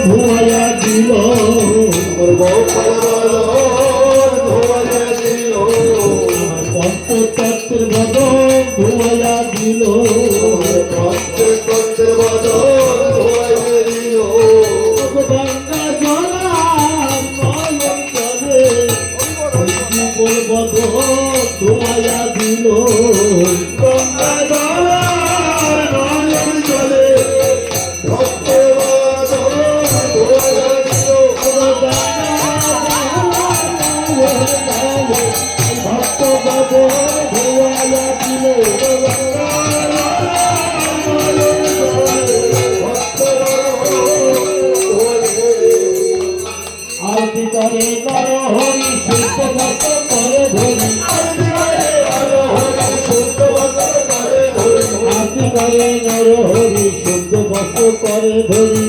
ধুয়াইয়া দিল গোপাল বদন ধুয়াইয়া দিল পঞ্চতত্ত্বের বদন ধুয়াইয়া দিল পঞ্চতত্ত্বের বদন ধুয়াইয়া দিল গঙ্গা জলা নয়ন জলে যুগল বদন ধুয়াইয়া দিল গঙ্গা জলা নয়ন জলে ভক্ত বদন ধুয়াইয়া দিল ভক্ত বদন ধুয়াইয়া দিল আরতি করে নর হরি শুদ্ধ ভক্ত করে ধরি আরতি করে নর হরি শুদ্ধ ভক্ত করে ধরি